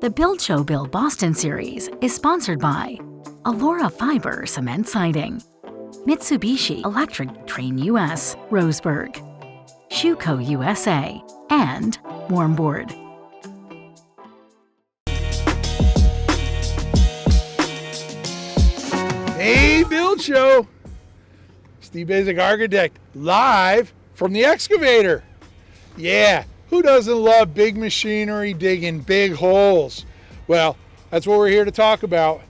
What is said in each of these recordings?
The Build Show Build Boston series is sponsored by Allura Fiber Cement Siding, Mitsubishi Electric Train US, Roseburg, Schuco USA, and Wormboard. Hey, Build Show! Steve Basic Architect, live from the excavator. Yeah, who doesn't love big machinery digging big holes? Well, that's what we're here to talk about.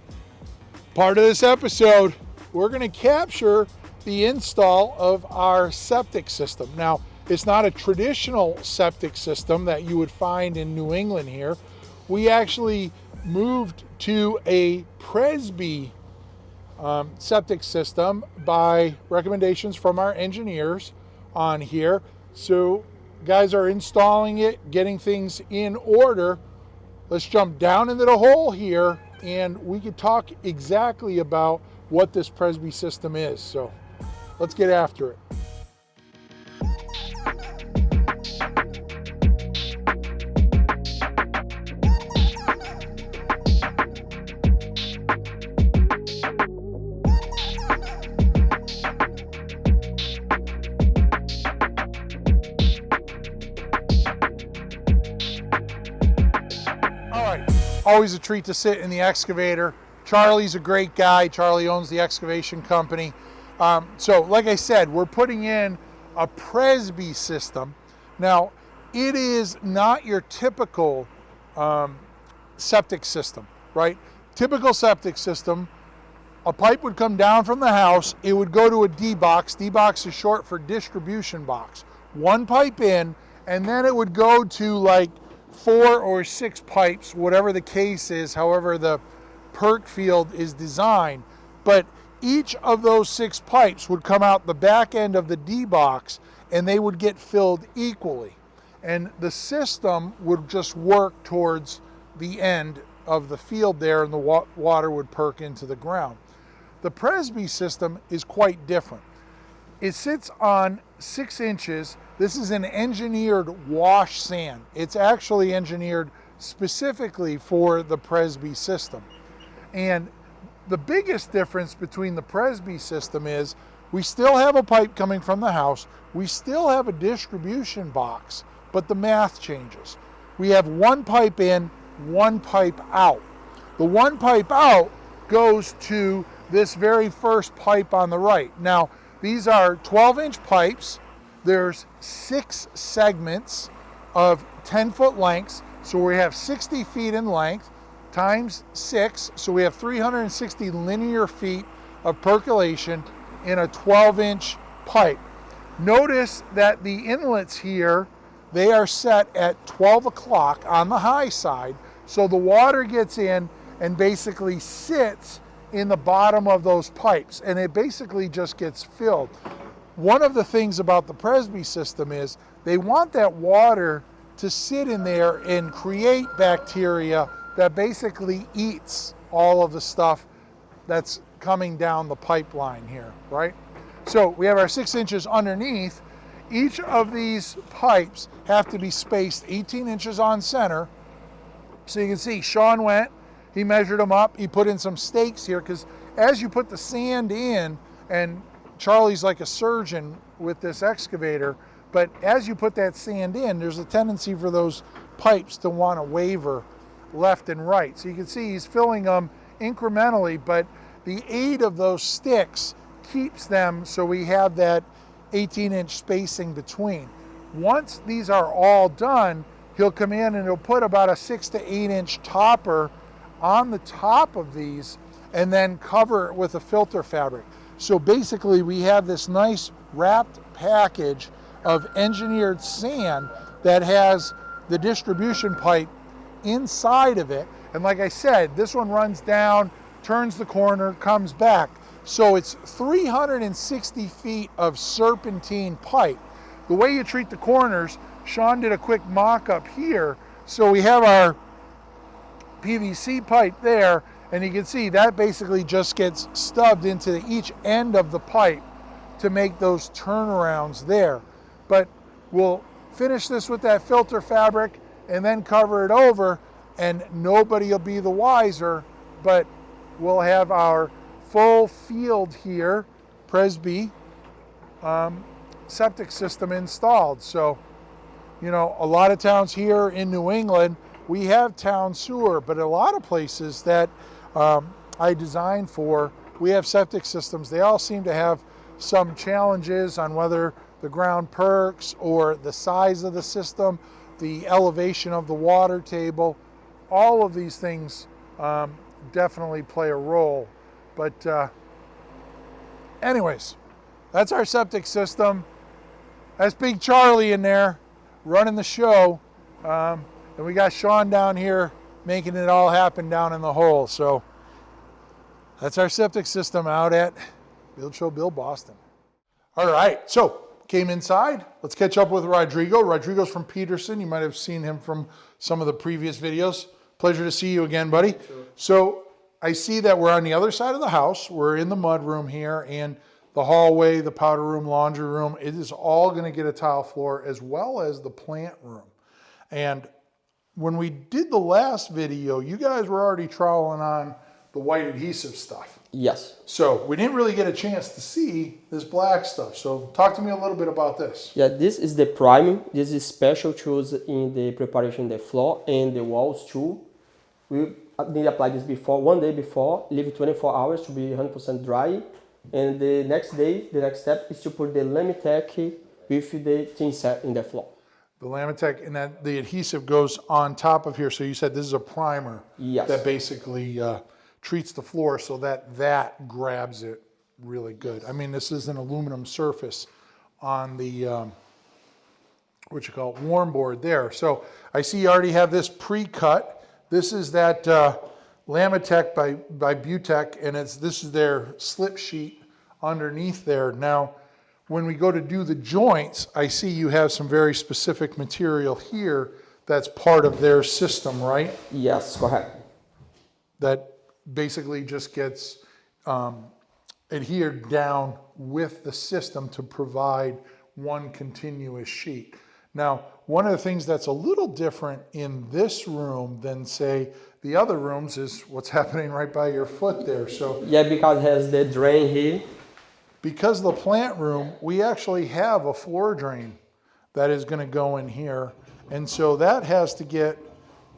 Part of this episode, we're going to capture the install of our septic system. Now, it's not a traditional septic system that you would find in New England here. We actually moved to a Presby septic system by recommendations from our engineers on here. So guys are installing it, getting things in order. Let's jump down into the hole here and we could talk exactly about what this Presby system is. So let's get after it. Always a treat to sit in the excavator. Charlie's a great guy. Charlie owns the excavation company. So like I said, we're putting in a Presby system. Now, it is not your typical septic system, right? Typical septic system, a pipe would come down from the house, it would go to a D-box. D-box is short for distribution box. One pipe in, and then it would go to like 4 or 6 pipes, whatever the case is, however the perk field is designed. But each of those 6 pipes would come out the back end of the D-box and they would get filled equally. And the system would just work towards the end of the field there and the water would perk into the ground. The Presby system is quite different. It sits on 6 inches. This is an engineered wash sand. It's actually engineered specifically for the Presby system. And the biggest difference between the Presby system is we still have a pipe coming from the house. We still have a distribution box, but the math changes. We have 1 pipe in, 1 pipe out. The 1 pipe out goes to this very first pipe on the right. Now, these are 12-inch pipes. There's 6 segments of 10-foot lengths. So we have 60 feet in length times 6. So we have 360 linear feet of percolation in a 12-inch pipe. Notice that the inlets here, they are set at 12 o'clock on the high side. So the water gets in and basically sits in the bottom of those pipes, and it basically just gets filled. One of the things about the Presby system is they want that water to sit in there and create bacteria that basically eats all of the stuff that's coming down the pipeline here, right? So we have our 6 inches underneath. Each of these pipes have to be spaced 18 inches on center. So you can see Sean went, he measured them up, he put in some stakes here, because as you put the sand in, and Charlie's like a surgeon with this excavator, but as you put that sand in, there's a tendency for those pipes to want to waver left and right. So you can see he's filling them incrementally, but the aid of those sticks keeps them so we have that 18-inch spacing between. Once these are all done, he'll come in and he'll put about a 6 to 8 inch topper on the top of these and then cover it with a filter fabric. So basically we have this nice wrapped package of engineered sand that has the distribution pipe inside of it. And like I said, this one runs down, turns the corner, comes back. So it's 360 feet of serpentine pipe. The way you treat the corners, Sean did a quick mock-up here. So we have our PVC pipe there, and you can see that basically just gets stubbed into each end of the pipe to make those turnarounds there. But we'll finish this with that filter fabric and then cover it over, and nobody will be the wiser, but we'll have our full field here, Presby septic system installed. So, you know, a lot of towns here in New England, we have town sewer, but a lot of places that I designed for, we have septic systems. They all seem to have some challenges on whether the ground perks or the size of the system, the elevation of the water table. All of these things definitely play a role. But anyways, that's our septic system. That's Big Charlie in there running the show. And we got Sean down here making it all happen down in the hole. So that's our septic system out at Build Show Bill Boston. All right, so came inside. Let's catch up with Rodrigo. Rodrigo's from Petersen. You might have seen him from some of the previous videos. Pleasure to see you again, buddy. Sure. So I see that we're on the other side of the house. We're in the mud room here, and the hallway, the powder room, laundry room, it is all going to get a tile floor, as well as the plant room. And when we did the last video, you guys were already troweling on the white adhesive stuff. Yes. So we didn't really get a chance to see this black stuff. So talk to me a little bit about this. Yeah, this is the priming. This is special tools in the preparation of the floor and the walls too. We need to apply this before, one day before, leave it 24 hours to be 100% dry. And the next day, the next step is to put the Lamitech with the tin set in the floor. The Lamitech, and that the adhesive goes on top of here. So you said this is a primer. Yes. That basically treats the floor so that grabs it really good. I mean, this is an aluminum surface on the, what you call it, Wormboard there. So I see you already have this pre-cut. This is that Lamitech by Butech, and this is their slip sheet underneath there. Now, when we go to do the joints, I see you have some very specific material here that's part of their system, right? Yes, correct. That basically just gets adhered down with the system to provide one continuous sheet. Now, one of the things that's a little different in this room than, say, the other rooms is what's happening right by your foot there. So yeah, because it has the drain here. Because of the plant room, we actually have a floor drain that is going to go in here. And so that has to get,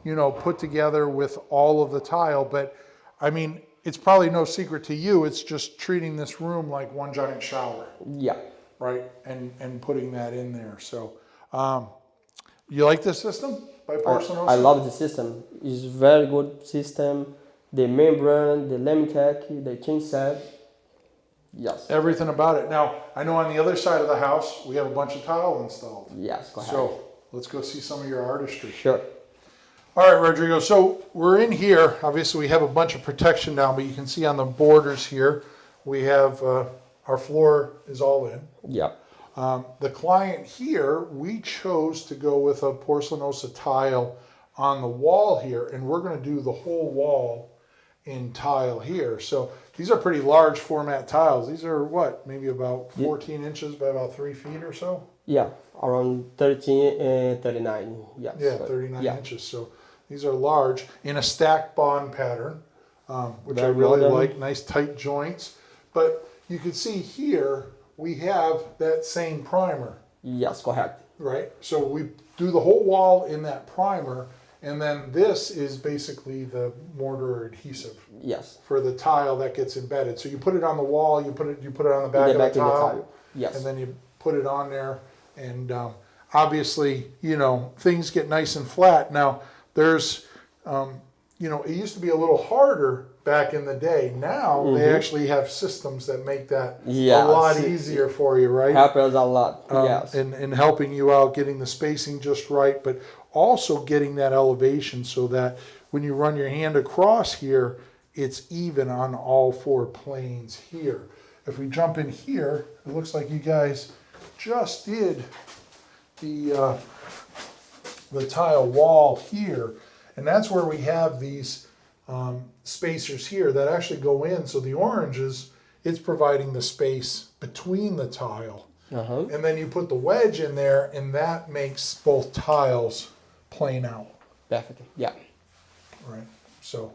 you know, put together with all of the tile. But I mean, it's probably no secret to you. It's just treating this room like one giant shower. Yeah. Right. And putting that in there. So you like this system by Petersen? I love the system. It's a very good system. The membrane, the Lamitech, the tin set. Yes. Everything about it. Now, I know on the other side of the house, we have a bunch of tile installed. Yes, go ahead. So let's go see some of your artistry. Sure. All right, Rodrigo. So we're in here. Obviously, we have a bunch of protection down, but you can see on the borders here, we have our floor is all in. Yeah. The client here, we chose to go with a porcelanosa tile on the wall here, and we're going to do the whole wall in tile here. So these are pretty large format tiles. These are what, maybe about 14 inches by about 3 feet or so? Yeah, around 13 and 39. Yes. Yeah, 39 inches. So these are large in a stacked bond pattern, which I really like. Nice tight joints. But you can see here, we have that same primer. Yes, correct. Right? So we do the whole wall in that primer, and then this is basically the mortar adhesive. Yes. For the tile that gets embedded. So you put it on the wall, you put it on the back of the tile. Yes. And then you put it on there, and obviously, you know, things get nice and flat. Now, there's, you know, it used to be a little harder back in the day. Now they actually have systems that make that a lot easier for you, right? Help us a lot, yes. And helping you out, getting the spacing just right, but also getting that elevation so that when you run your hand across here, it's even on all four planes here. If we jump in here, it looks like you guys just did the tile wall here, and that's where we have these spacers here that actually go in. So the oranges, it's providing the space between the tile. And then you put the wedge in there, and that makes both tiles plane out. Perfect, yeah. So,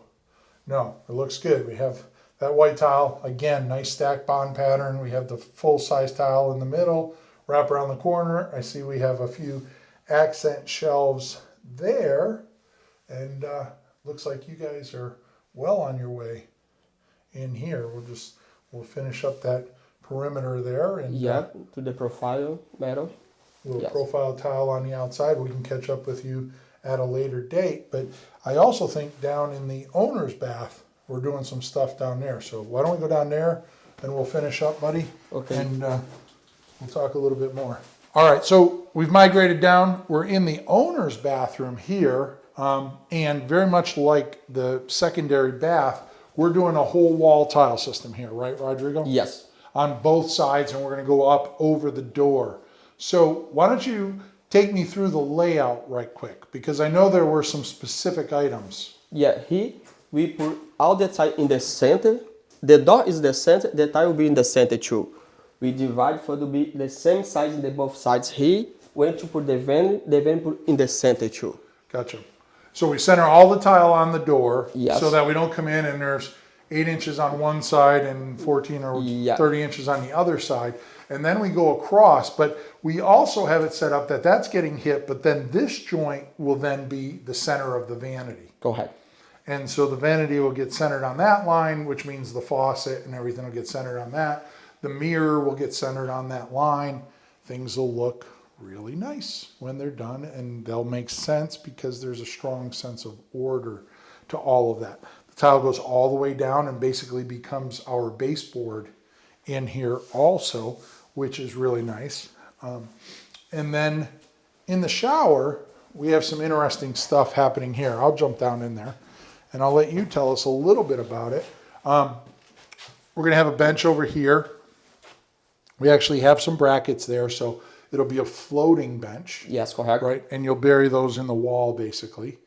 no, it looks good. We have that white tile, again, nice stack bond pattern. We have the full-size tile in the middle, wrap around the corner. I see we have a few accent shelves there, and looks like you guys are well on your way in here. We'll finish up that perimeter there, and to the profile metal. Little profile tile on the outside. We can catch up with you at a later date. But I also think down in the owner's bath, we're doing some stuff down there. So why don't we go down there and we'll finish up, buddy? Okay. And we'll talk a little bit more. All right, so we've migrated down. We're in the owner's bathroom here. And very much like the secondary bath, we're doing a whole wall tile system here, right, Rodrigo? Yes. On both sides, and we're going to go up over the door. So why don't you take me through the layout right quick, because I know there were some specific items. Yeah, here we put all the tile in the center. The door is the center, the tile will be in the center too. We divide for to be the same size in the both sides here. When to put the van put in the center too. Gotcha. So we center all the tile on the door, yes, so that we don't come in and there's 8 inches on one side and 14 or 30 inches on the other side. And then we go across, but we also have it set up that that's getting hit, but then this joint will then be the center of the vanity. Go ahead. And so the vanity will get centered on that line, which means the faucet and everything will get centered on that. The mirror will get centered on that line. Things will look really nice when they're done, and they'll make sense because there's a strong sense of order to all of that. The tile goes all the way down and basically becomes our baseboard in here also, which is really nice. And then in the shower, we have some interesting stuff happening here. I'll jump down in there and I'll let you tell us a little bit about it. We're gonna have a bench over here. We actually have some brackets there, so it'll be a floating bench. Yes, correct. Right, and you'll bury those in the wall basically.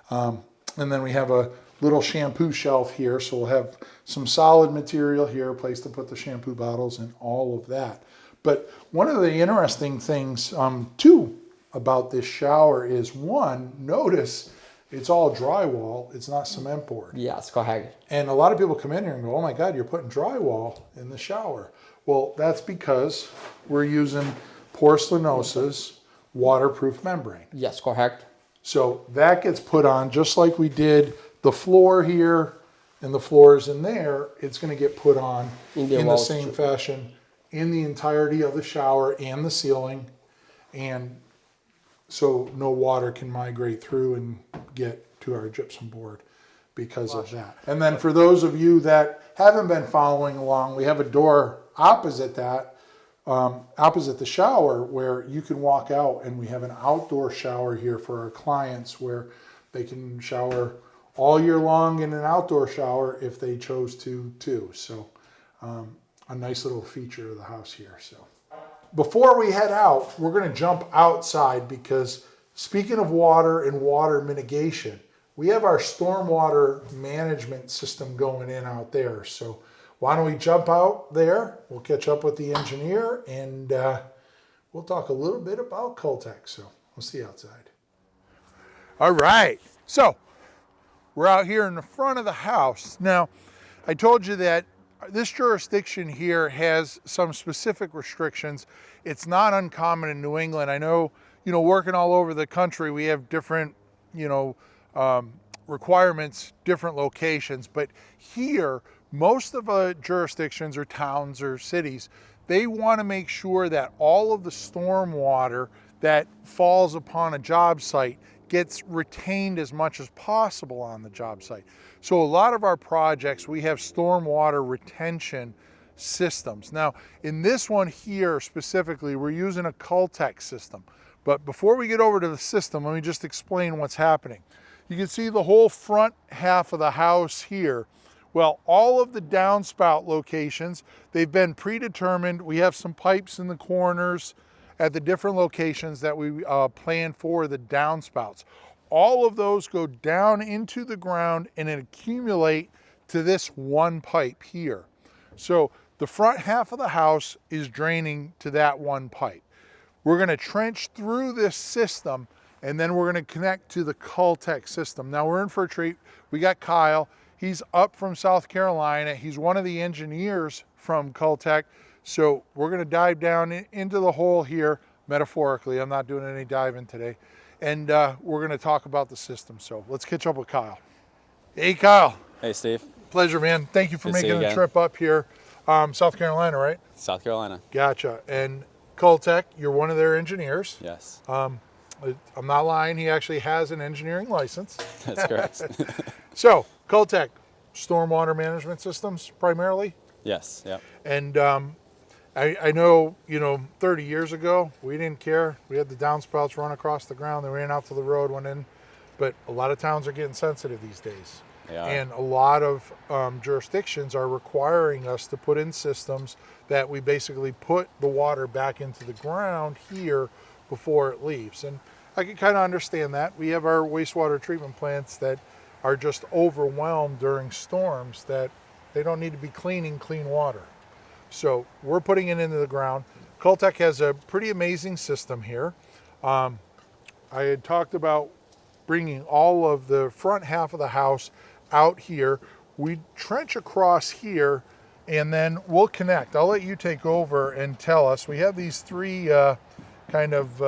And then we have a little shampoo shelf here, so we'll have some solid material here, a place to put the shampoo bottles and all of that. But one of the interesting things too about this shower is, one, notice it's all drywall, it's not cement board. Yes, correct. And a lot of people come in here and go, oh my God, you're putting drywall in the shower. Well, that's because we're using Porcelanosa's waterproof membrane. Yes, correct. So that gets put on just like we did the floor here and the floors in there. It's going to get put on in the same fashion in the entirety of the shower and the ceiling, and so no water can migrate through and get to our gypsum board because of that. And then for those of you that haven't been following along, we have a door opposite that, opposite the shower, where you can walk out, and we have an outdoor shower here for our clients where they can shower all year long in an outdoor shower if they chose to too. So a nice little feature of the house here. So before we head out, we're going to jump outside, because speaking of water and water mitigation, we have our stormwater management system going in out there. So why don't we jump out there? We'll catch up with the engineer, and we'll talk a little bit about Cultec. So we'll see you outside. All right. So we're out here in the front of the house. Now, I told you that this jurisdiction here has some specific restrictions. It's not uncommon in New England. I know, working all over the country, we have different, requirements, different locations. But here, most of the jurisdictions or towns or cities, they want to make sure that all of the storm water that falls upon a job site gets retained as much as possible on the job site. So a lot of our projects, we have stormwater retention systems. Now, in this one here specifically, we're using a Cultec system. But before we get over to the system, let me just explain what's happening. You can see the whole front half of the house here. Well, all of the downspout locations, they've been predetermined. We have some pipes in the corners at the different locations that we plan for the downspouts. All of those go down into the ground and then accumulate to this one pipe here. So the front half of the house is draining to that one pipe. We're going to trench through this system and then we're going to connect to the Butech system. Now we're in for a treat. We got Kyle. He's up from South Carolina. He's one of the engineers from Butech. So we're going to dive down into the hole here, metaphorically. I'm not doing any diving today. And we're going to talk about the system. So let's catch up with Kyle. Hey, Kyle. Hey, Steve. Pleasure, man. Thank you for Good to see making you the again. trip up here. South Carolina, right? South Carolina. Gotcha. And Butech, you're one of their engineers. Yes. I'm not lying. He actually has an engineering license. That's correct. So, Butech, stormwater management systems primarily. Yes. Yep. And I know, 30 years ago, we didn't care. We had the downspouts run across the ground. They ran out to the road, went in. But a lot of towns are getting sensitive these days. They are. And a lot of jurisdictions are requiring us to put in systems that we basically put the water back into the ground here before it leaves. And I can kind of understand that. We have our wastewater treatment plants that are just overwhelmed during storms, that they don't need to be cleaning clean water. So we're putting it into the ground. Butech has a pretty amazing system here. I had talked about bringing all of the front half of the house out here. We trench across here, and then we'll connect. I'll let you take over and tell us. We have these three kind of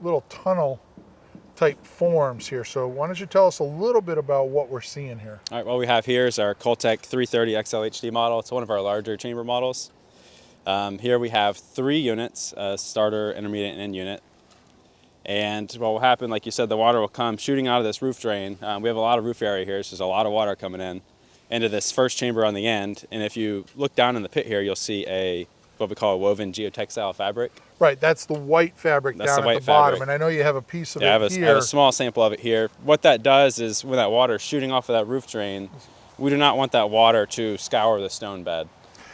little tunnel type forms here. So why don't you tell us a little bit about what we're seeing here? All right. What we have here is our Butech 330 XLHD model. It's one of our larger chamber models. Here we have 3 units: a starter, intermediate, and end unit. And what will happen, like you said, the water will come shooting out of this roof drain. We have a lot of roof area here, so there's a lot of water coming in into this first chamber on the end. And if you look down in the pit here, you'll see what we call a woven geotextile fabric. Right, that's the white fabric That's down the at white the bottom. fabric. And I know you have a piece of Yeah, I have it a here. small sample of it here. What that does is when that water is shooting off of that roof drain, we do not want that water to scour the stone bed.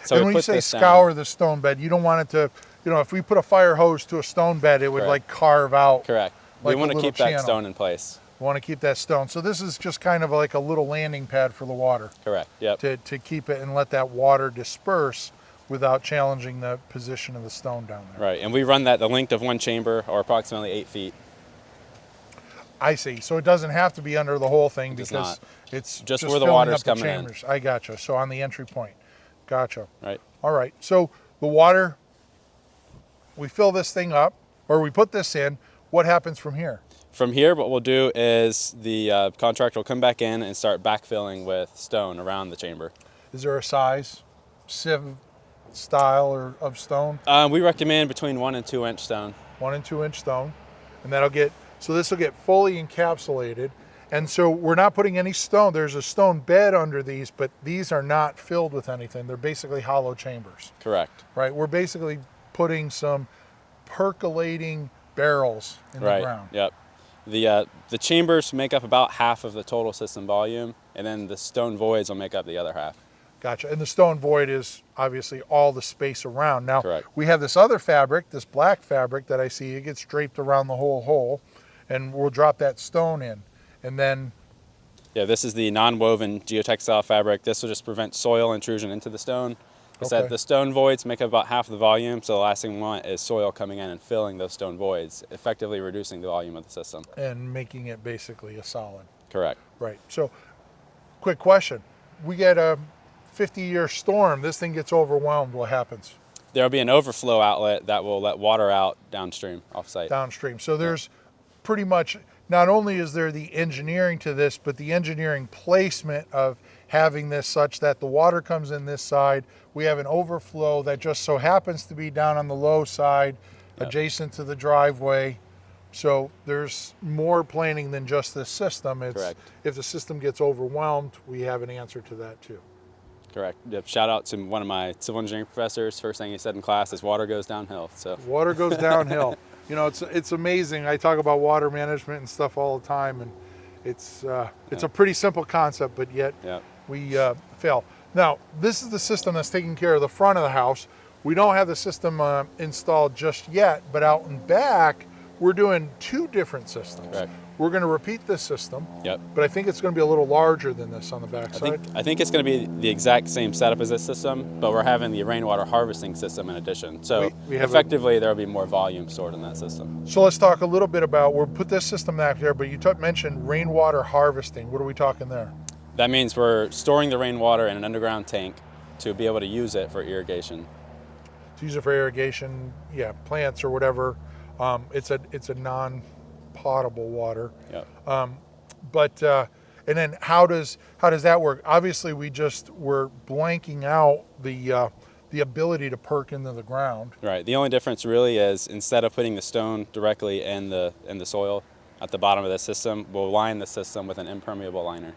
So And we when you put say this down. scour the stone bed, you don't want it to, if we put a fire hose to a stone bed, it would Correct. like carve out. Correct. Like We want a to little keep that channel. stone in place. We want to keep that stone. So this is just kind of like a little landing pad for the water Correct. Yep. to keep it and let that water disperse without challenging the position of the stone down there. Right. And we run that the length of one chamber, or approximately 8 feet. I see. So it doesn't have to be under the whole thing does because not. it's Just where the filling water's up the coming in. chambers. I gotcha. So on the entry point. Gotcha. Right. All right. So the water, we fill this thing up, or we put this in. What happens from here? From here, what we'll do is the contractor will come back in and start backfilling with stone around the chamber. Is there a size, sieve style or of stone? We recommend between 1 and 2 inch stone. 1 and 2 inch stone. And so this will get fully encapsulated. And so we're not putting any stone. There's a stone bed under these, but these are not filled with anything. They're basically hollow chambers, Correct. right? We're basically putting some percolating barrels in the Right. ground. Yep. The chambers make up about half of the total system volume, and then the stone voids will make up the other half. Gotcha. And the stone void is obviously all the space around. Now, Correct. we have this other fabric, this black fabric that I see. It gets draped around the whole hole, and we'll drop that stone in. And then, Yeah, this is the non-woven geotextile fabric. This will just prevent soil intrusion into the stone. It's Okay. that the stone voids make up about half of the volume, so the last thing we want is soil coming in and filling those stone voids, effectively reducing the volume of the system. and making it basically a solid. Correct. Right. So, quick question. We get a 50-year storm. This thing gets overwhelmed. What happens There'll be an overflow outlet that will let water out downstream, off-site. downstream? So there's pretty much, not only is there the engineering to this, but the engineering placement of having this such that the water comes in this side. We have an overflow that just so happens to be down on the low side, Yep. adjacent to the driveway. So there's more planning than just this system. It's, Correct. if the system gets overwhelmed, we have an answer to that too. Correct. Yep. Shout out to one of my civil engineering professors. First thing he said in class is water goes downhill. So Water goes downhill. It's amazing. I talk about water management and stuff all the time, and it's a pretty simple concept, but yet Yep. we fail. Now, this is the system that's taking care of the front of the house. We don't have the system installed just yet, but out in back, we're doing two different systems. Correct. We're going to repeat this system, Yep. but I think it's going to be a little larger than this on the backside. I think it's going to be the exact same setup as this system, but we're having the rainwater harvesting system in addition. So we have effectively, there will be more volume stored in that system. So let's talk a little bit about, we'll put this system back there, but you mentioned rainwater harvesting. What are we talking there? That means we're storing the rainwater in an underground tank to be able to use it for irrigation. To use it for irrigation, yeah, plants or whatever. It's a non-potable water. Yep. And then how does that work? Obviously, we're blanking out the ability to perk into the ground. Right. The only difference really is instead of putting the stone directly in the soil at the bottom of the system, we'll line the system with an impermeable liner.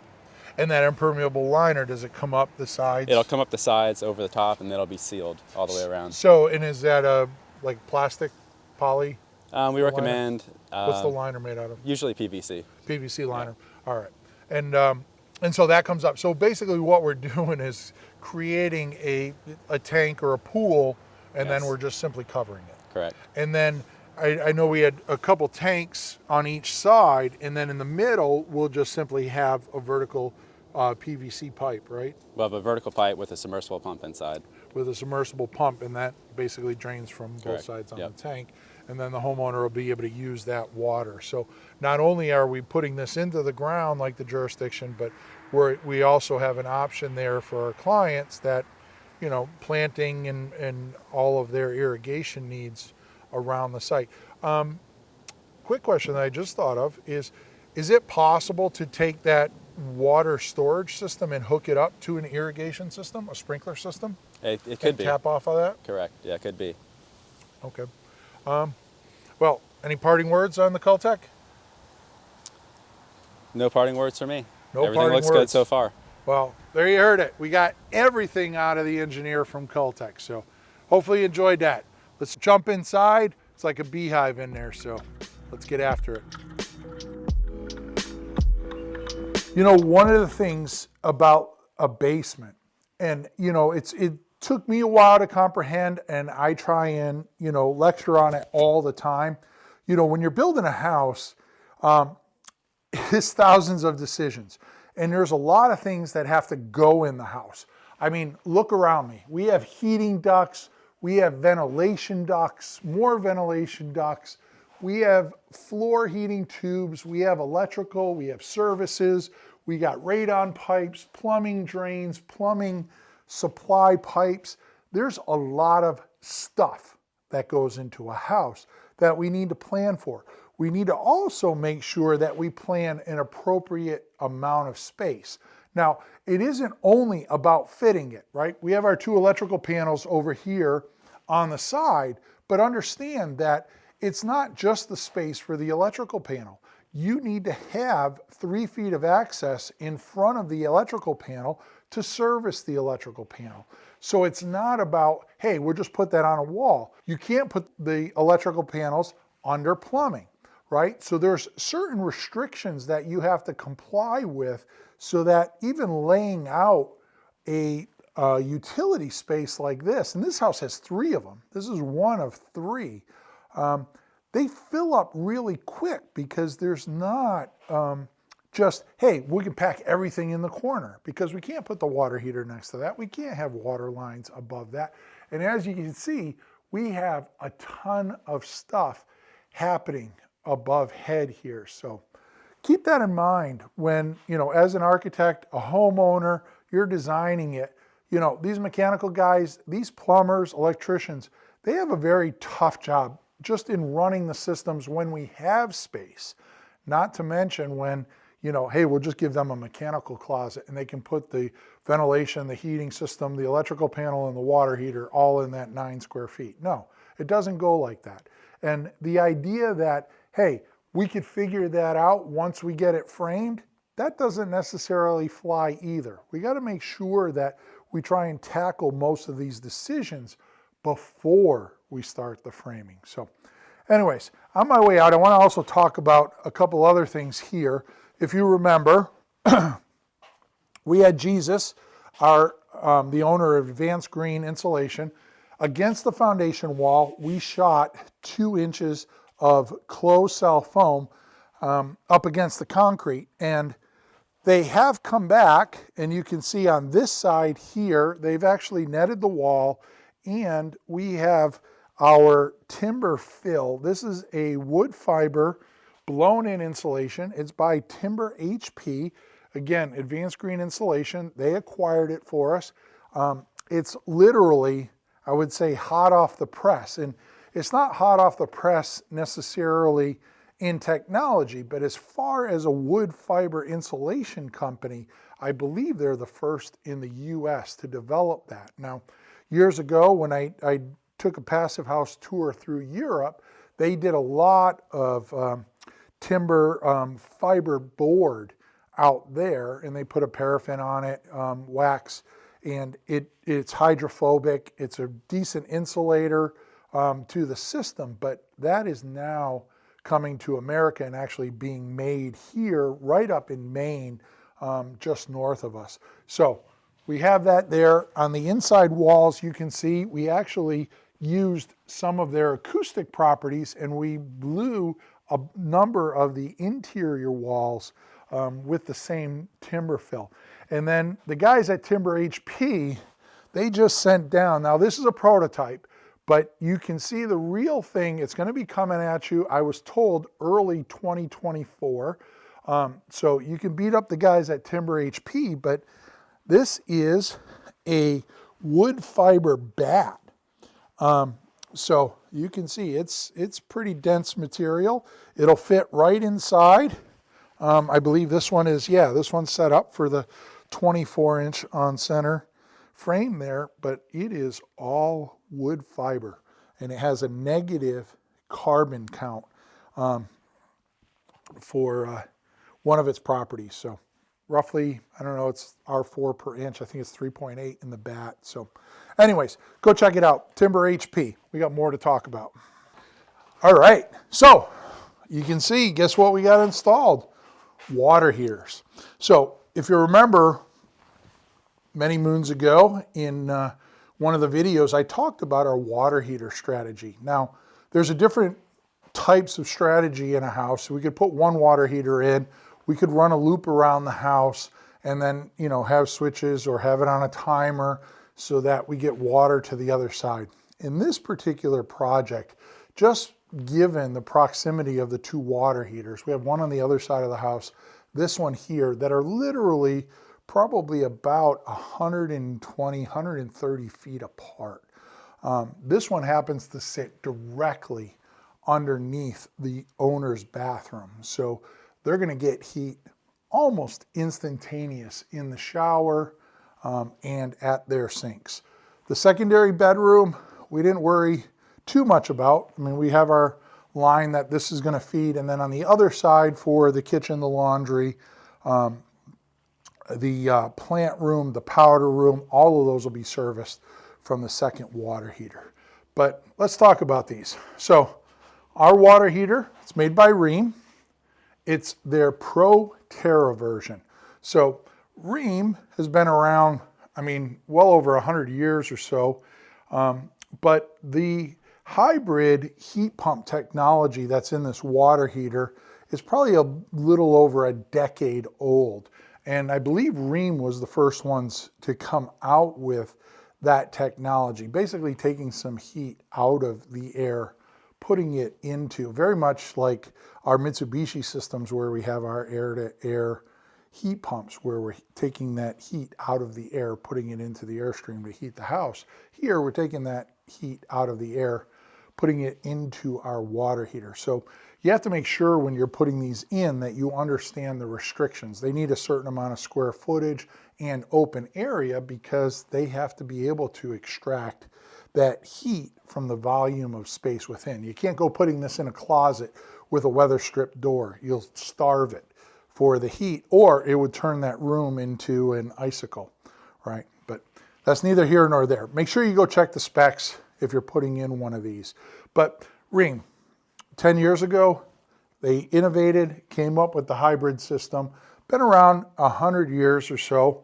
And that impermeable liner, does it come up the sides? It'll come up the sides, over the top, and it'll be sealed all the way around. So, and is that a like plastic, poly? We recommend. What's the liner made out of? Usually PVC. PVC liner. Yeah. All right. And so that comes up. So basically, what we're doing is creating a tank or a pool, and Yes. then we're just simply covering it. Correct. And then I know we had a couple tanks on each side, and then in the middle, we'll just simply have a vertical PVC pipe, right? We'll have a vertical pipe with a submersible pump inside. With a submersible pump, and that basically drains from both Correct. sides on Yep. the tank. And then the homeowner will be able to use that water. So not only are we putting this into the ground like the jurisdiction, but we also have an option there for our clients that, planting and all of their irrigation needs around the site. Quick question that I just thought of is it possible to take that water storage system and hook it up to an irrigation system, a sprinkler system? It could and be. tap off of that? Correct. Yeah, it could be. Okay. Well, any parting words on the Cultec? No parting words for me. No Everything parting looks words. good so far. Well, there you heard it. We got everything out of the engineer from Cultec. So hopefully you enjoyed that. Let's jump inside. It's like a beehive in there, so let's get after it. One of the things about a basement, and it took me a while to comprehend, and I try and lecture on it all the time. When you're building a house, it's thousands of decisions, and there's a lot of things that have to go in the house. I mean, look around me. We have heating ducts, we have ventilation ducts, more ventilation ducts, we have floor heating tubes, we have electrical, we have services, we got radon pipes, plumbing drains, plumbing supply pipes. There's a lot of stuff that goes into a house that we need to plan for. We need to also make sure that we plan an appropriate amount of space. Now, it isn't only about fitting it, right? We have our two electrical panels over here on the side, but understand that it's not just the space for the electrical panel. You need to have 3 feet of access in front of the electrical panel to service the electrical panel. So it's not about, hey, we'll just put that on a wall. You can't put the electrical panels under plumbing, right? So there's certain restrictions that you have to comply with so that even laying out a utility space like this, and this house has 3 of them. This is one of 3. They fill up really quick because there's not just, hey, we can pack everything in the corner, because we can't put the water heater next to that. We can't have water lines above that. And as you can see, we have a ton of stuff happening above head here. So keep that in mind when, as an architect, a homeowner, you're designing it. These mechanical guys, these plumbers, electricians, they have a very tough job just in running the systems when we have space. Not to mention when, hey, we'll just give them a mechanical closet and they can put the ventilation, the heating system, the electrical panel, and the water heater all in that 9 square feet. No, it doesn't go like that. And the idea that, hey, we could figure that out once we get it framed, that doesn't necessarily fly either. We got to make sure that we try and tackle most of these decisions before we start the framing. So anyways, on my way out, I want to also talk about a couple other things here. If you remember, we had Jesus, the owner of Advanced Green Insulation, against the foundation wall. We shot 2 inches of closed cell foam up against the concrete. And they have come back, and you can see on this side here, they've actually netted the wall, and we have our timber fill. This is a wood fiber blown in insulation. It's by Timber HP. Again, Advanced Green Insulation. They acquired it for us. It's literally, I would say, hot off the press. And it's not hot off the press necessarily in technology, but as far as a wood fiber insulation company, I believe they're the first in the US to develop that. Now, years ago when I took a passive house tour through Europe, they did a lot of timber fiber board out there, and they put a paraffin on it, wax, and it's hydrophobic. It's a decent insulator to the system, but that is now coming to America and actually being made here right up in Maine, just north of us. So we have that there. On the inside walls, you can see we actually used some of their acoustic properties, and we blew a number of the interior walls with the same timber fill. And then the guys at Timber HP, they just sent down, now this is a prototype, but you can see the real thing. It's going to be coming at you, I was told, early 2024. So you can beat up the guys at Timber HP, but this is a wood fiber bat. So you can see it's pretty dense material. It'll fit right inside. I believe this one is, yeah, this one's set up for the 24-inch on center frame there, but it is all wood fiber, and it has a negative carbon count for one of its properties. So roughly, I don't know, it's R4 per inch. I think it's 3.8 in the bat. So anyways, go check it out. Timber HP. We got more to talk about. All right. So you can see, guess what we got installed? Water heaters. So if you remember, many moons ago in one of the videos, I talked about our water heater strategy. Now, there's a different types of strategy in a house. So we could put one water heater in, we could run a loop around the house, and then, you know, have switches or have it on a timer so that we get water to the other side. In this particular project, just given the proximity of the two water heaters, we have one on the other side of the house, this one here, that are literally probably about 120, 130 feet apart. This one happens to sit directly underneath the owner's bathroom. So they're going to get heat almost instantaneous in the shower and at their sinks. The secondary bedroom, we didn't worry too much about. I mean, we have our line that this is going to feed, and then on the other side for the kitchen, the laundry, the plant room, the powder room, all of those will be serviced from the second water heater. But let's talk about these. So our water heater, it's made by Rheem. It's their Proterra version. So Rheem has been around, I mean, well over 100 years or so. But the hybrid heat pump technology that's in this water heater is probably a little over a decade old. And I believe Rheem was the first ones to come out with that technology, basically taking some heat out of the air, putting it into, very much like our Mitsubishi systems where we have our air-to-air heat pumps, where we're taking that heat out of the air, putting it into the airstream to heat the house. Here, we're taking that heat out of the air, putting it into our water heater. So you have to make sure when you're putting these in that you understand the restrictions. They need a certain amount of square footage and open area because they have to be able to extract that heat from the volume of space within. You can't go putting this in a closet with a weather strip door. You'll starve it for the heat, or it would turn that room into an icicle, right? But that's neither here nor there. Make sure you go check the specs if you're putting in one of these. But Rheem, 10 years ago, they innovated, came up with the hybrid system, been around 100 years or so.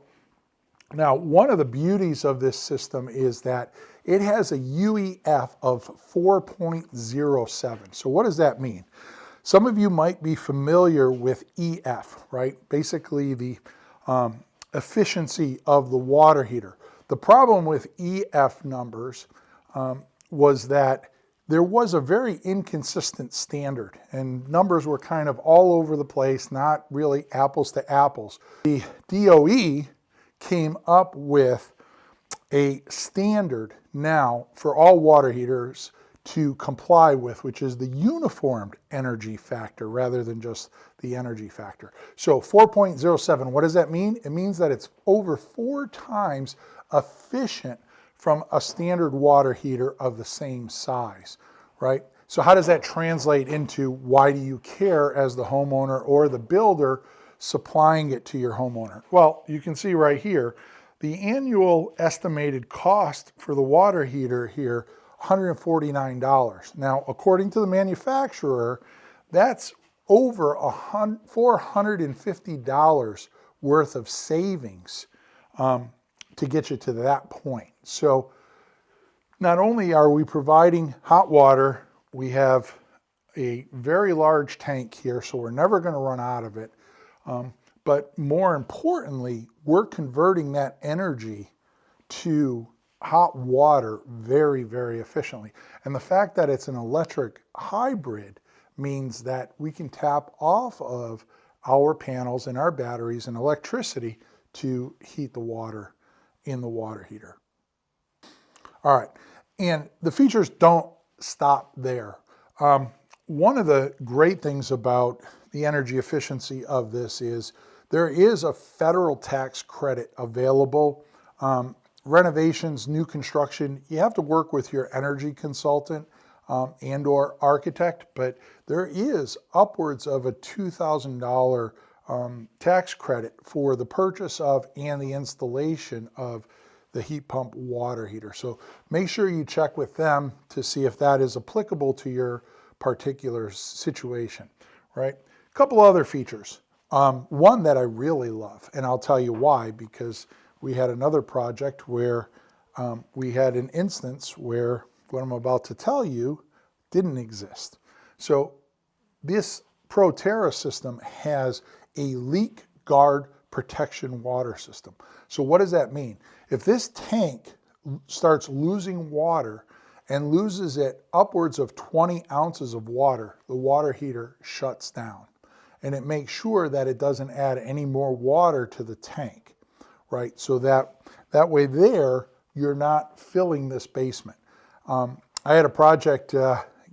Now, one of the beauties of this system is that it has a UEF of 4.07. So what does that mean? Some of you might be familiar with EF, right? Basically the efficiency of the water heater. The problem with EF numbers was that there was a very inconsistent standard, and numbers were kind of all over the place, not really apples to apples. The DOE came up with a standard now for all water heaters to comply with, which is the uniformed energy factor rather than just the energy factor. So 4.07, what does that mean? It means that it's over 4 times efficient from a standard water heater of the same size, right? So how does that translate into why do you care as the homeowner or the builder supplying it to your homeowner? Well, you can see right here, the annual estimated cost for the water heater here, $149. Now, according to the manufacturer, that's over $450 worth of savings to get you to that point. So not only are we providing hot water, we have a very large tank here, so we're never going to run out of it. But more importantly, we're converting that energy to hot water very, very efficiently. And the fact that it's an electric hybrid means that we can tap off of our panels and our batteries and electricity to heat the water in the water heater. All right, and the features don't stop there. One of the great things about the energy efficiency of this is there is a federal tax credit available. Renovations, new construction, you have to work with your energy consultant and or architect, but there is upwards of a $2,000 tax credit for the purchase of and the installation of the heat pump water heater. So make sure you check with them to see if that is applicable to your particular situation, right? A couple other features. One that I really love, and I'll tell you why, because we had another project where we had an instance where what I'm about to tell you didn't exist. So this Proterra system has a leak guard protection water system. So what does that mean? If this tank starts losing water and loses it upwards of 20 ounces of water, the water heater shuts down. And it makes sure that it doesn't add any more water to the tank, right? So that way there, you're not filling this basement. I had a project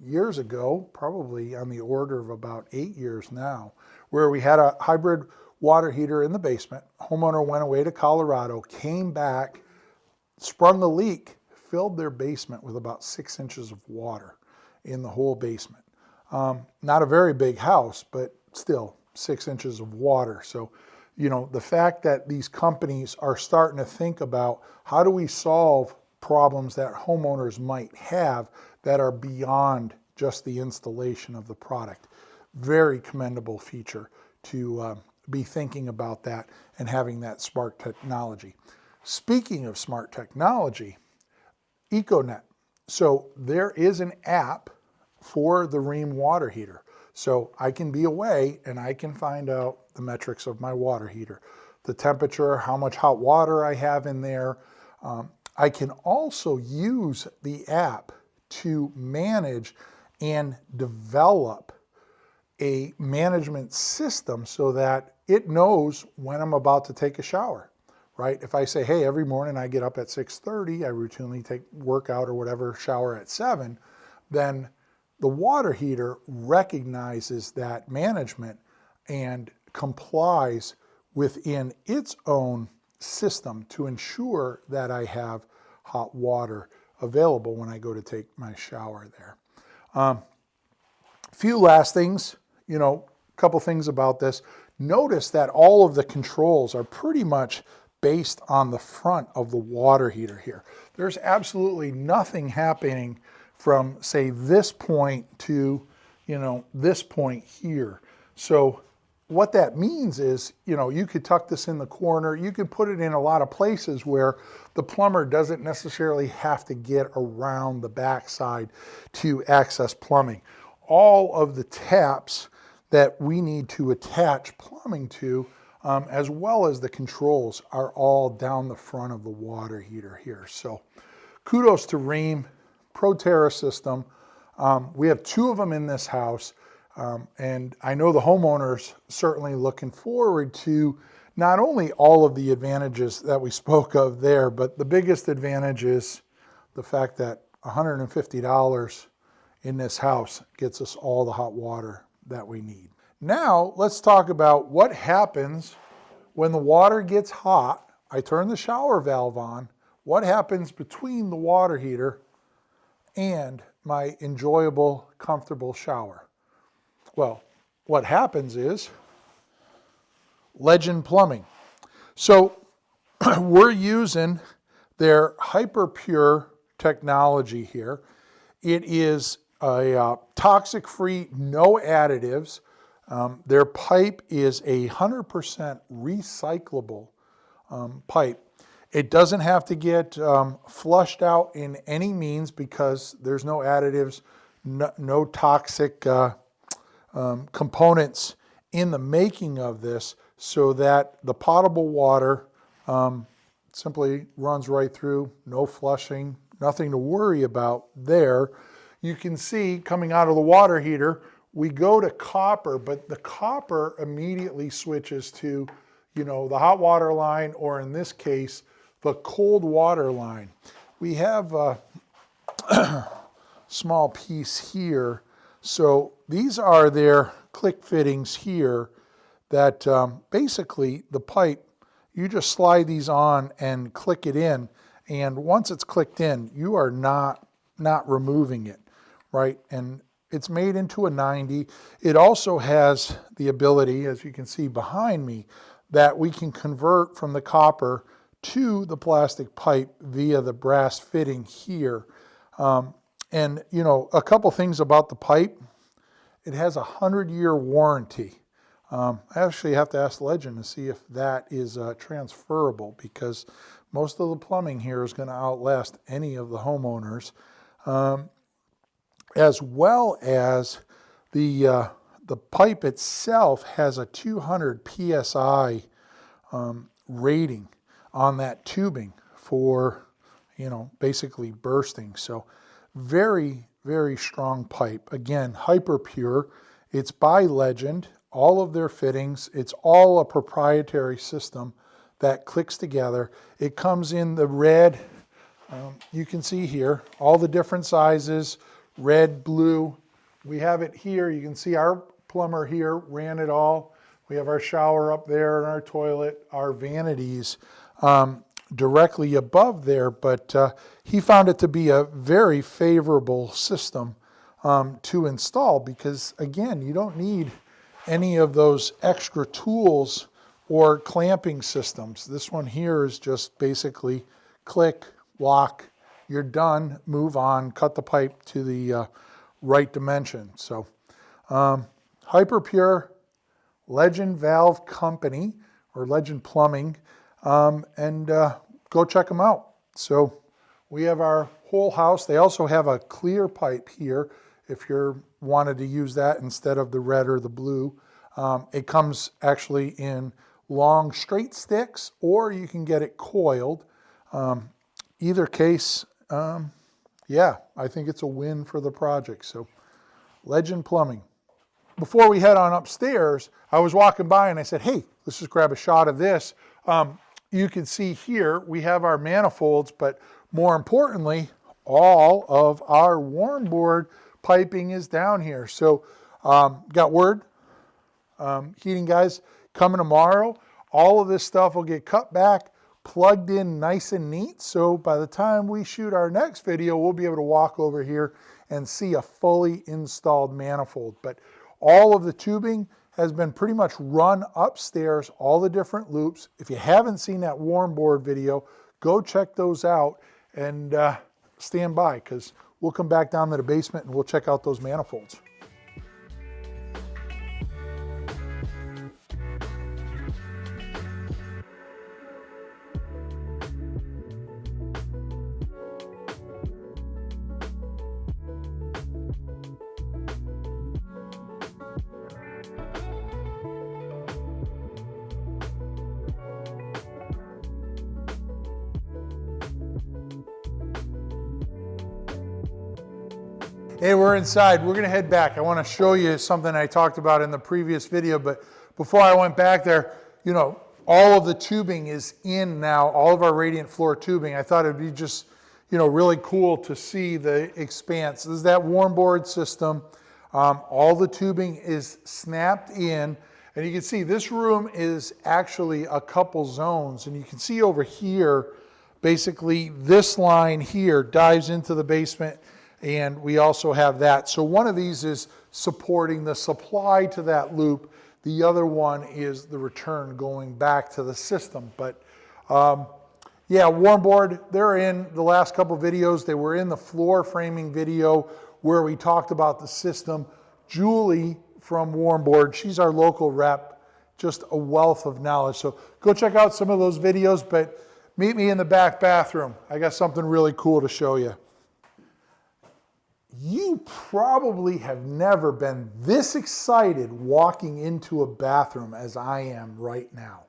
years ago, probably on the order of about 8 years now, where we had a hybrid water heater in the basement. Homeowner went away to Colorado, came back, sprung a leak, filled their basement with about 6 inches of water in the whole basement. Not a very big house, but still 6 inches of water. So, you know, the fact that these companies are starting to think about how do we solve problems that homeowners might have that are beyond just the installation of the product. Very commendable feature to be thinking about that and having that smart technology. Speaking of smart technology, EcoNet. So there is an app for the Rheem water heater. So I can be away and I can find out the metrics of my water heater, the temperature, how much hot water I have in there. I can also use the app to manage and develop a management system so that it knows when I'm about to take a shower, right? If I say, hey, every morning I get up at 6:30, I routinely take workout or whatever, shower at 7, then the water heater recognizes that management and complies within its own system to ensure that I have hot water available when I go to take my shower there. Few last things, you know, a couple things about this. Notice that all of the controls are pretty much based on the front of the water heater here. There's absolutely nothing happening from, say, this point to, you know, this point here. So what that means is, you know, you could tuck this in the corner. You could put it in a lot of places where the plumber doesn't necessarily have to get around the backside to access plumbing. All of the taps that we need to attach plumbing to, as well as the controls, are all down the front of the water heater here. So kudos to Rheem, Proterra system. We have 2 of them in this house. And I know the homeowners certainly looking forward to not only all of the advantages that we spoke of there, but the biggest advantage is the fact that $150 in this house gets us all the hot water that we need. Now let's talk about what happens when the water gets hot. I turn the shower valve on. What happens between the water heater and my enjoyable, comfortable shower? Well, what happens is Legend Plumbing. So we're using their hyper pure technology here. It is a toxic-free, no additives. Their pipe is 100% recyclable pipe. It doesn't have to get flushed out in any means because there's no additives, no toxic components in the making of this, so that the potable water simply runs right through, no flushing, nothing to worry about there. You can see coming out of the water heater, we go to copper, but the copper immediately switches to, you know, the hot water line, or in this case, the cold water line. We have a small piece here. So these are their click fittings here that basically the pipe, you just slide these on and click it in. And once it's clicked in, you are not removing it, right? And it's made into a 90. It also has the ability, as you can see behind me, that we can convert from the copper to the plastic pipe via the brass fitting here. And, you know, a couple things about the pipe. It has a 100-year warranty. I actually have to ask Legend to see if that is transferable, because most of the plumbing here is going to outlast any of the homeowners, as well as the pipe itself has a 200 PSI rating on that tubing for, you know, basically bursting. So very, very strong pipe. Again, hyper pure. It's by Legend. All of their fittings. It's all a proprietary system that clicks together. It comes in the red. You can see here all the different sizes, red, blue. We have it here. You can see our plumber here ran it all. We have our shower up there and our toilet, our vanities directly above there, but he found it to be a very favorable system to install, because again, you don't need any of those extra tools or clamping systems. This one here is just basically click, lock, you're done, move on, cut the pipe to the right dimension. So hyper pure, Legend Valve Company, or Legend Plumbing, and go check them out. So we have our whole house. They also have a clear pipe here if you wanted to use that instead of the red or the blue. It comes actually in long straight sticks, or you can get it coiled. Either case, yeah, I think it's a win for the project. So Legend Plumbing. Before we head on upstairs, I was walking by and I said, hey, let's just grab a shot of this. You can see here we have our manifolds, but more importantly, all of our Wormboard piping is down here. So got word, heating guys coming tomorrow. All of this stuff will get cut back, plugged in nice and neat. So by the time we shoot our next video, we'll be able to walk over here and see a fully installed manifold. But all of the tubing has been pretty much run upstairs, all the different loops. If you haven't seen that Wormboard video, go check those out and stand by, because we'll come back down to the basement and we'll check out those manifolds. Hey, we're inside. We're gonna head back. I wanna show you something I talked about in the previous video, but before I went back there, you know, all of the tubing is in now, all of our radiant floor tubing. I thought it'd be just, you know, really cool to see the expanse. This is that Wormboard system. All the tubing is snapped in, and you can see this room is actually a couple zones, and you can see over here, basically this line here dives into the basement, and we also have that. So one of these is supporting the supply to that loop. The other one is the return going back to the system. But yeah, Wormboard, they're in the last couple videos. They were in the floor framing video where we talked about the system. Julie from Wormboard, she's our local rep, just a wealth of knowledge. So go check out some of those videos, but meet me in the back bathroom. I got something really cool to show you. You probably have never been this excited walking into a bathroom as I am right now,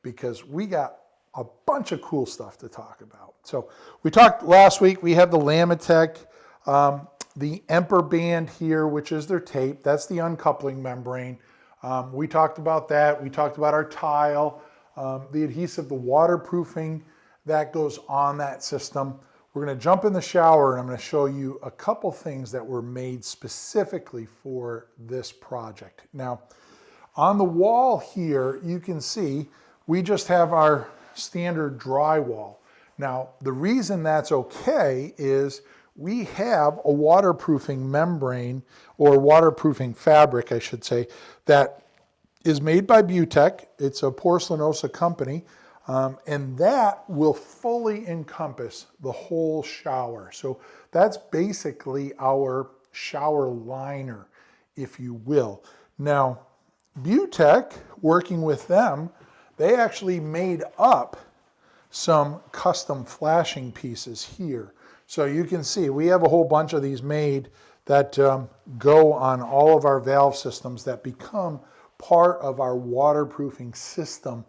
because we got a bunch of cool stuff to talk about. So we talked last week, we have the Lamitech, the Emper band here, which is their tape. That's the uncoupling membrane. We talked about that. We talked about our tile, the adhesive, the waterproofing that goes on that system. We're going to jump in the shower and I'm going to show you a couple things that were made specifically for this project. Now, on the wall here, you can see we just have our standard drywall. Now, the reason that's okay is we have a waterproofing membrane, or waterproofing fabric, I should say, that is made by Butech. It's a porcelanosa company. And that will fully encompass the whole shower. So that's basically our shower liner, if you will. Now, Butech, working with them, they actually made up some custom flashing pieces here. So you can see we have a whole bunch of these made that go on all of our valve systems that become part of our waterproofing system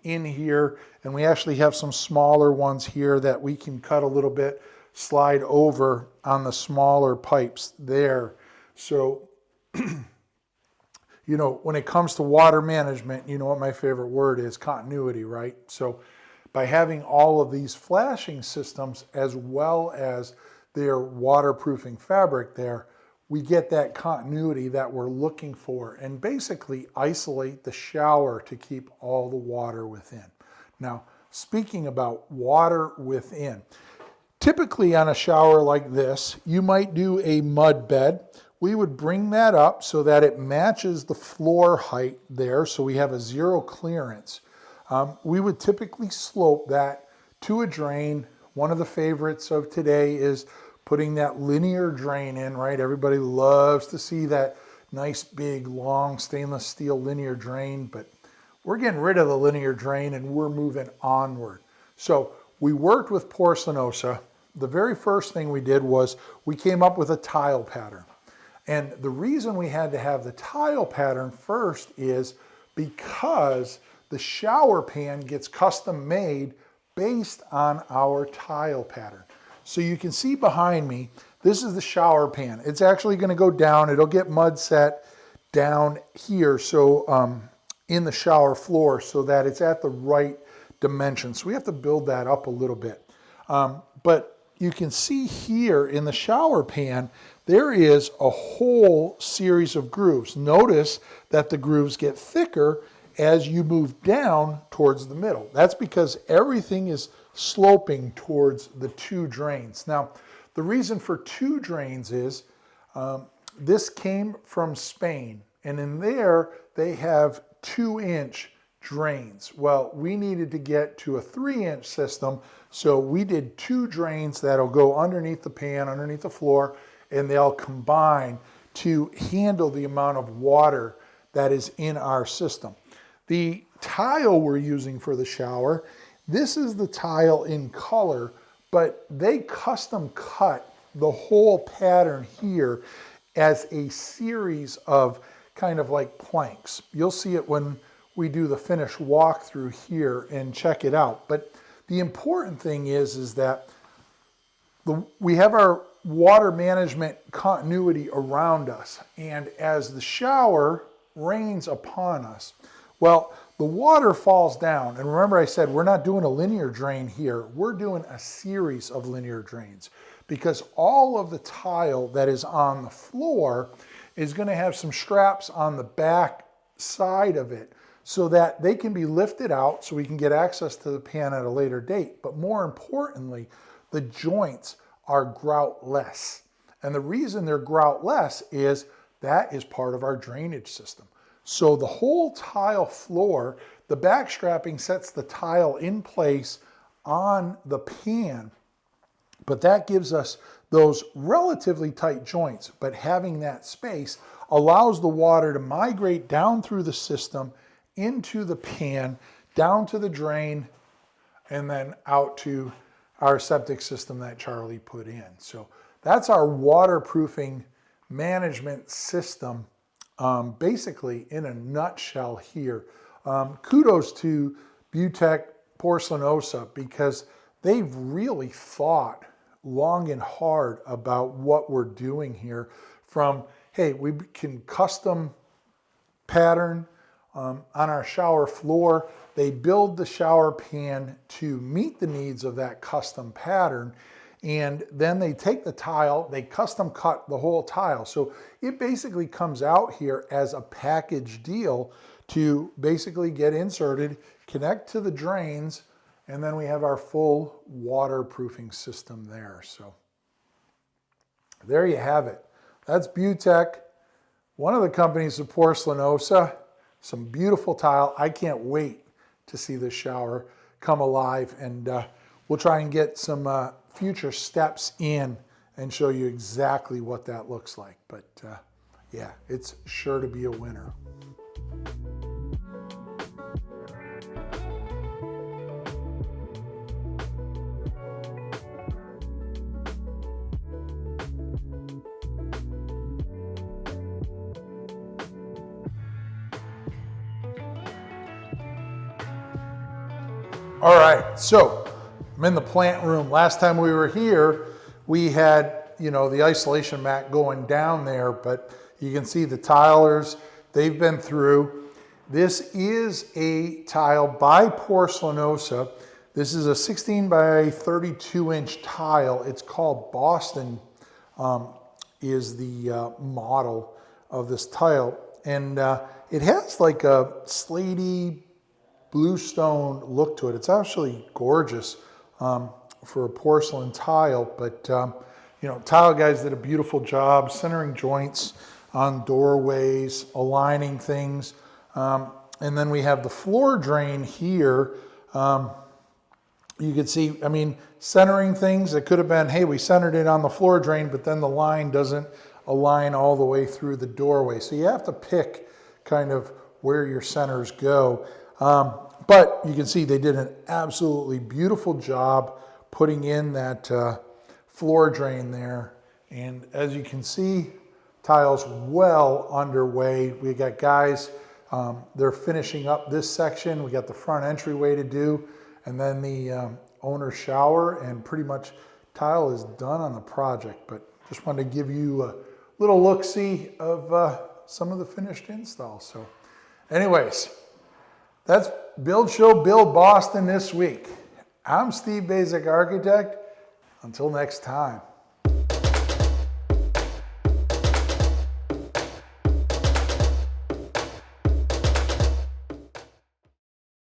in here. And we actually have some smaller ones here that we can cut a little bit, slide over on the smaller pipes there. So, you know, when it comes to water management, you know what my favorite word is, continuity, right? So by having all of these flashing systems as well as their waterproofing fabric there, we get that continuity that we're looking for and basically isolate the shower to keep all the water within. Now, speaking about water within, typically on a shower like this, you might do a mud bed. We would bring that up so that it matches the floor height there, so we have a zero clearance. We would typically slope that to a drain. One of the favorites of today is putting that linear drain in, right? Everybody loves to see that nice big long stainless steel linear drain, but we're getting rid of the linear drain and we're moving onward. So we worked with porcelanosa. The very first thing we did was we came up with a tile pattern. And the reason we had to have the tile pattern first is because the shower pan gets custom made based on our tile pattern. So you can see behind me, this is the shower pan. It's actually going to go down. It'll get mud set down here, so in the shower floor, so that it's at the right dimension. So we have to build that up a little bit. But you can see here in the shower pan, there is a whole series of grooves. Notice that the grooves get thicker as you move down towards the middle. That's because everything is sloping towards the two drains. Now, the reason for two drains is this came from Spain, and in there they have 2-inch drains. Well, we needed to get to a 3-inch system, so we did 2 drains that'll go underneath the pan, underneath the floor, and they'll combine to handle the amount of water that is in our system. The tile we're using for the shower, this is the tile in color, but they custom cut the whole pattern here as a series of kind of like planks. You'll see it when we do the finished walkthrough here and check it out. But the important thing is that we have our water management continuity around us. And as the shower rains upon us, well, the water falls down. And remember I said we're not doing a linear drain here. We're doing a series of linear drains because all of the tile that is on the floor is going to have some straps on the back side of it so that they can be lifted out so we can get access to the pan at a later date. But more importantly, the joints are groutless. And the reason they're groutless is that is part of our drainage system. So the whole tile floor, the backstrapping sets the tile in place on the pan, but that gives us those relatively tight joints. But having that space allows the water to migrate down through the system, into the pan, down to the drain, and then out to our septic system that Charlie put in. So that's our waterproofing management system, basically in a nutshell here. Kudos to Butech Porcelanosa because they've really thought long and hard about what we're doing here. From, hey, we can custom pattern on our shower floor. They build the shower pan to meet the needs of that custom pattern. And then they take the tile, they custom cut the whole tile. So it basically comes out here as a package deal to basically get inserted, connect to the drains, and then we have our full waterproofing system there. So there you have it. That's Butech, one of the companies of Porcelanosa. Some beautiful tile. I can't wait to see this shower come alive, and we'll try and get some future steps in and show you exactly what that looks like. But yeah, it's sure to be a winner. All right, so I'm in the plant room. Last time we were here, we had, the isolation mat going down there, but you can see the tilers, they've been through. This is a tile by Porcelanosa. This is a 16 by 32 inch tile. It's called Boston, is the model of this tile. And it has like a slaty, bluestone look to it. It's actually gorgeous for a porcelain tile, but tile guys did a beautiful job centering joints on doorways, aligning things. And then we have the floor drain here. You can see, centering things. It could have been, hey, we centered it on the floor drain, but then the line doesn't align all the way through the doorway. So you have to pick kind of where your centers go. But you can see they did an absolutely beautiful job putting in that floor drain there. And as you can see, tile's well underway. We got guys, they're finishing up this section. We got the front entryway to do, and then the owner shower, and pretty much tile is done on the project. But just wanted to give you a little look-see of some of the finished installs. So anyways, that's Build Show Build Boston this week. I'm Steve Basic Architect. Until next time.